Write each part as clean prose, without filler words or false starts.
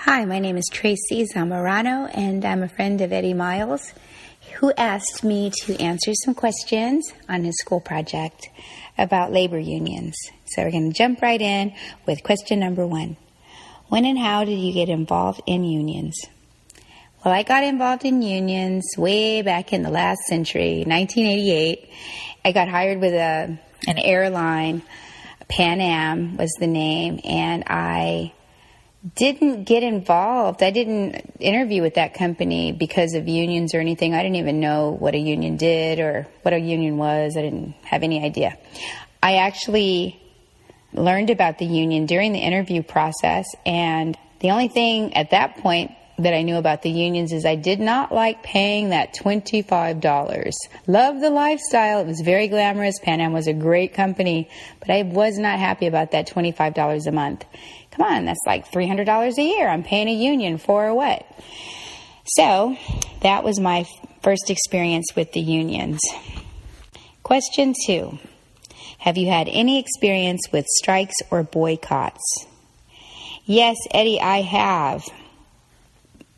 Hi, my name is Treysii Zamorano, and I'm a friend of Eddie Miles, who asked me to answer some questions on his school project about labor unions. So we're going to jump right in with question number 1. When and how did you get involved in unions? Well, I got involved in unions way back in the last century, 1988. I got hired with an airline. Pan Am was the name, and I didn't get involved. I didn't interview with that company because of unions or anything. I didn't even know what a union did or what a union was. I didn't have any idea. I actually learned about the union during the interview process, and the only thing at that point that I knew about the unions is I did not like paying that $25. Loved the lifestyle. It was very glamorous. Pan Am was a great company, but I was not happy about that $25 a month. Come on, that's like $300 a year. I'm paying a union for what? So that was my first experience with the unions. Question 2. Have you had any experience with strikes or boycotts? Yes, Eddie, I have.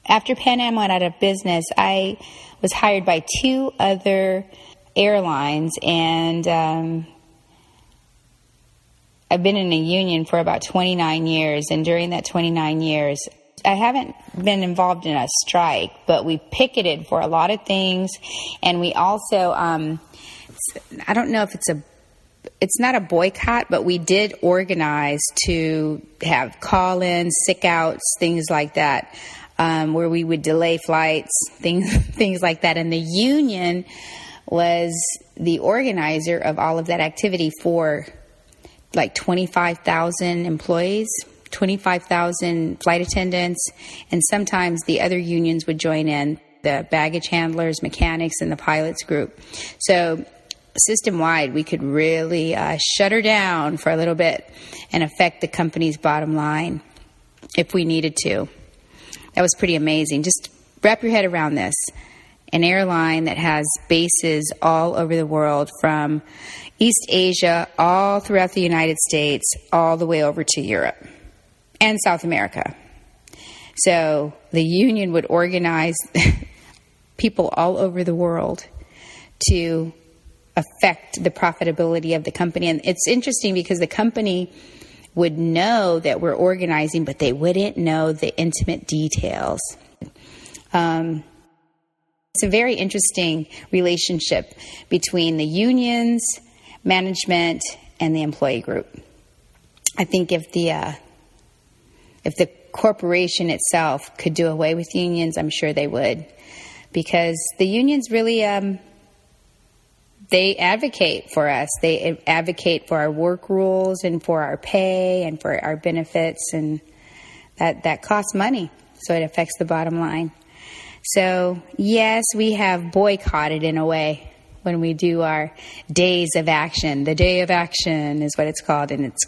After Pan Am went out of business, I was hired by 2 other airlines, and I've been in a union for about 29 years, and during that 29 years, I haven't been involved in a strike, but we picketed for a lot of things, and we also, I don't know if it's not a boycott, but we did organize to have call-ins, sick-outs, things like that, where we would delay flights, things like that, and the union was the organizer of all of that activity for like 25,000 employees, 25,000 flight attendants, and sometimes the other unions would join in, the baggage handlers, mechanics, and the pilots group. So system-wide, we could really shut her down for a little bit and affect the company's bottom line if we needed to. That was pretty amazing. Just wrap your head around this. An airline that has bases all over the world, from East Asia, all throughout the United States, all the way over to Europe and South America. So the union would organize people all over the world to affect the profitability of the company. And it's interesting because the company would know that we're organizing, but they wouldn't know the intimate details. It's a very interesting relationship between the unions, management, and the employee group. I think if the corporation itself could do away with unions, I'm sure they would, because the unions really they advocate for us. They advocate for our work rules and for our pay and for our benefits, and that costs money, so it affects the bottom line. So, yes, we have boycotted in a way when we do our days of action. The day of action is what it's called, and it's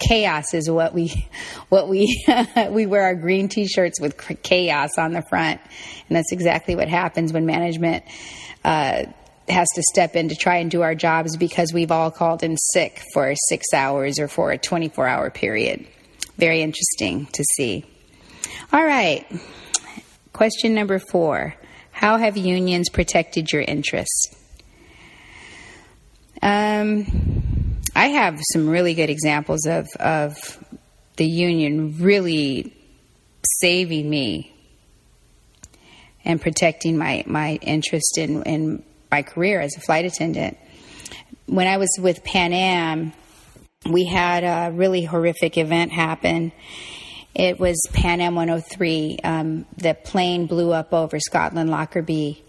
chaos is what we we wear our green T-shirts with chaos on the front, and that's exactly what happens when management has to step in to try and do our jobs because we've all called in sick for 6 hours or for a 24-hour period. Very interesting to see. All right. Question number 4. How have unions protected your interests? I have some really good examples of the union really saving me and protecting my interest in my career as a flight attendant. When I was with Pan Am, we had a really horrific event happen. It was Pan Am 103. The plane blew up over Scotland, Lockerbie,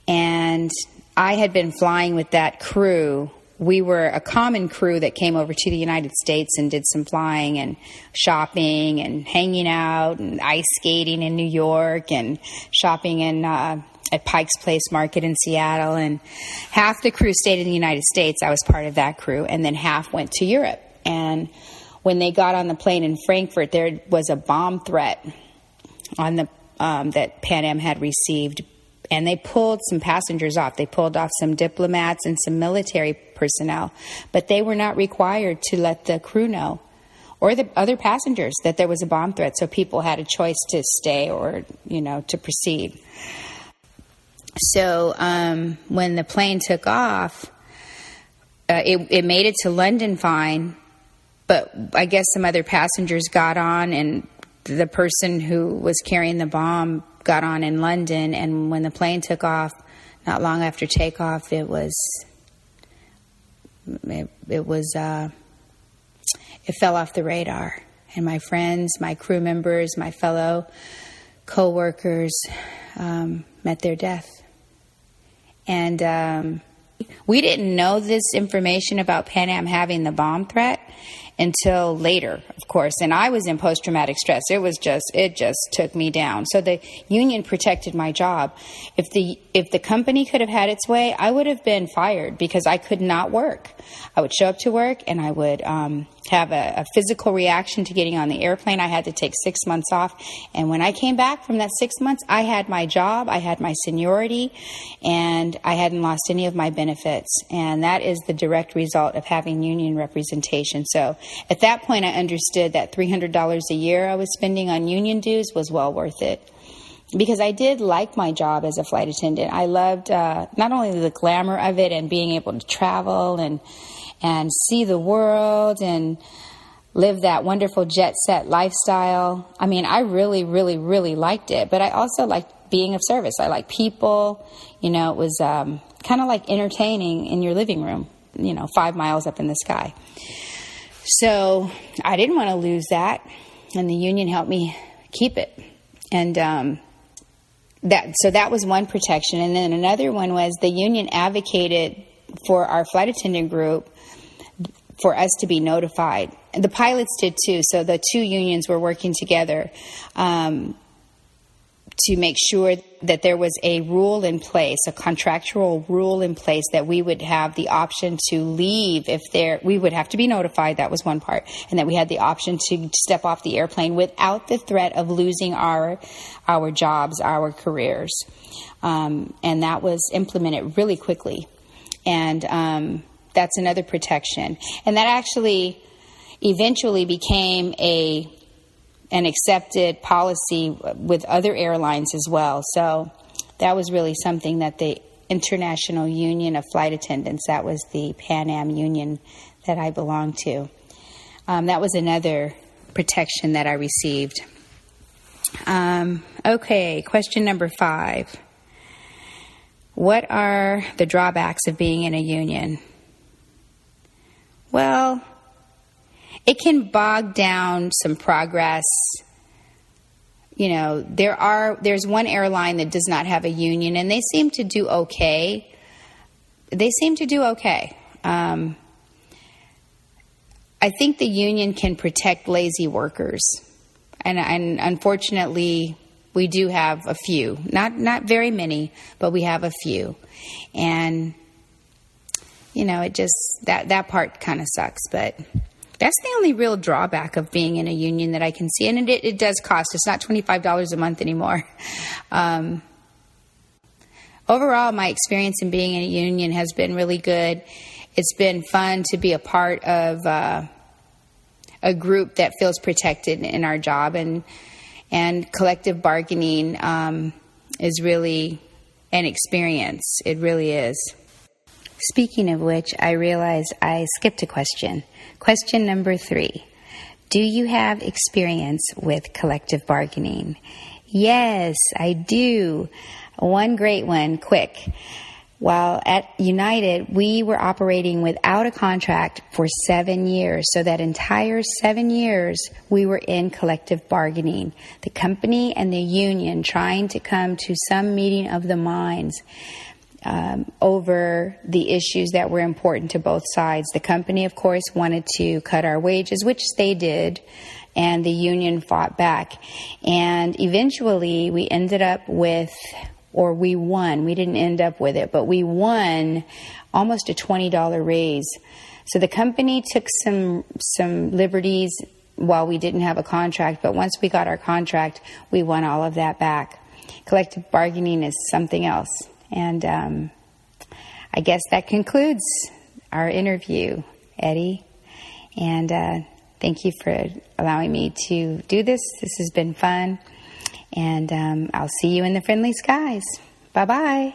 and I had been flying with that crew. We were a common crew that came over to the United States and did some flying and shopping and hanging out and ice skating in New York and shopping in at Pike's Place Market in Seattle. And half the crew stayed in the United States. I was part of that crew. And then half went to Europe. And when they got on the plane in Frankfurt, there was a bomb threat on the that Pan Am had received, and they pulled some passengers off. They pulled off some diplomats and some military personnel, but they were not required to let the crew know or the other passengers that there was a bomb threat, so people had a choice to stay or, to proceed. So when the plane took off, it made it to London fine, but I guess some other passengers got on, and the person who was carrying the bomb got on in London, and when the plane took off, not long after takeoff, it fell off the radar, and my friends, my crew members, my fellow co-workers met their death. And we didn't know this information about Pan Am having the bomb threat until later, of course. And I was in post-traumatic stress. It just took me down. So the union protected my job. If the company could have had its way, I would have been fired because I could not work. I would show up to work and I would have a physical reaction to getting on the airplane. I had to take 6 months off. And when I came back from that 6 months, I had my job, I had my seniority, and I hadn't lost any of my benefits. And that is the direct result of having union representation. So at that point, I understood that $300 a year I was spending on union dues was well worth it. Because I did like my job as a flight attendant. I loved not only the glamour of it and being able to travel and see the world and live that wonderful jet set lifestyle. I mean, I really, really, really liked it. But I also liked being of service. I like people. It was kind of like entertaining in your living room, 5 miles up in the sky. So I didn't want to lose that. And the union helped me keep it. And that was one protection. And then another one was the union advocated for our flight attendant group for us to be notified. And the pilots did too. So the two unions were working together to make sure that there was a rule in place, a contractual rule in place, that we would have the option to leave we would have to be notified. That was one part. And that we had the option to step off the airplane without the threat of losing our jobs, our careers. And that was implemented really quickly. And that's another protection. And that actually eventually became an accepted policy with other airlines as well. So that was really something that the International Union of Flight Attendants, that was the Pan Am union that I belonged to. That was another protection that I received. Okay, question number 5. What are the drawbacks of being in a union? Well, it can bog down some progress. There's one airline that does not have a union, and they seem to do okay. I think the union can protect lazy workers. And unfortunately, we do have a few. Not very many, but we have a few. And, it just, that part kind of sucks, but that's the only real drawback of being in a union that I can see. And it does cost. It's not $25 a month anymore. Overall, my experience in being in a union has been really good. It's been fun to be a part of a group that feels protected in our job. And collective bargaining is really an experience. It really is. Speaking of which, I realized I skipped a question. Question number 3. Do you have experience with collective bargaining? Yes, I do. One great one, quick. While at United, we were operating without a contract for 7 years. So that entire 7 years, we were in collective bargaining. The company and the union trying to come to some meeting of the minds over the issues that were important to both sides. The company, of course, wanted to cut our wages, which they did, and the union fought back. And eventually, we ended up with, or we won. We didn't end up with it, but we won almost a $20 raise. So the company took some liberties while we didn't have a contract, but once we got our contract, we won all of that back. Collective bargaining is something else. And I guess that concludes our interview, Eddie. And Thank you for allowing me to do this. This has been fun. And I'll see you in the friendly skies. Bye-bye.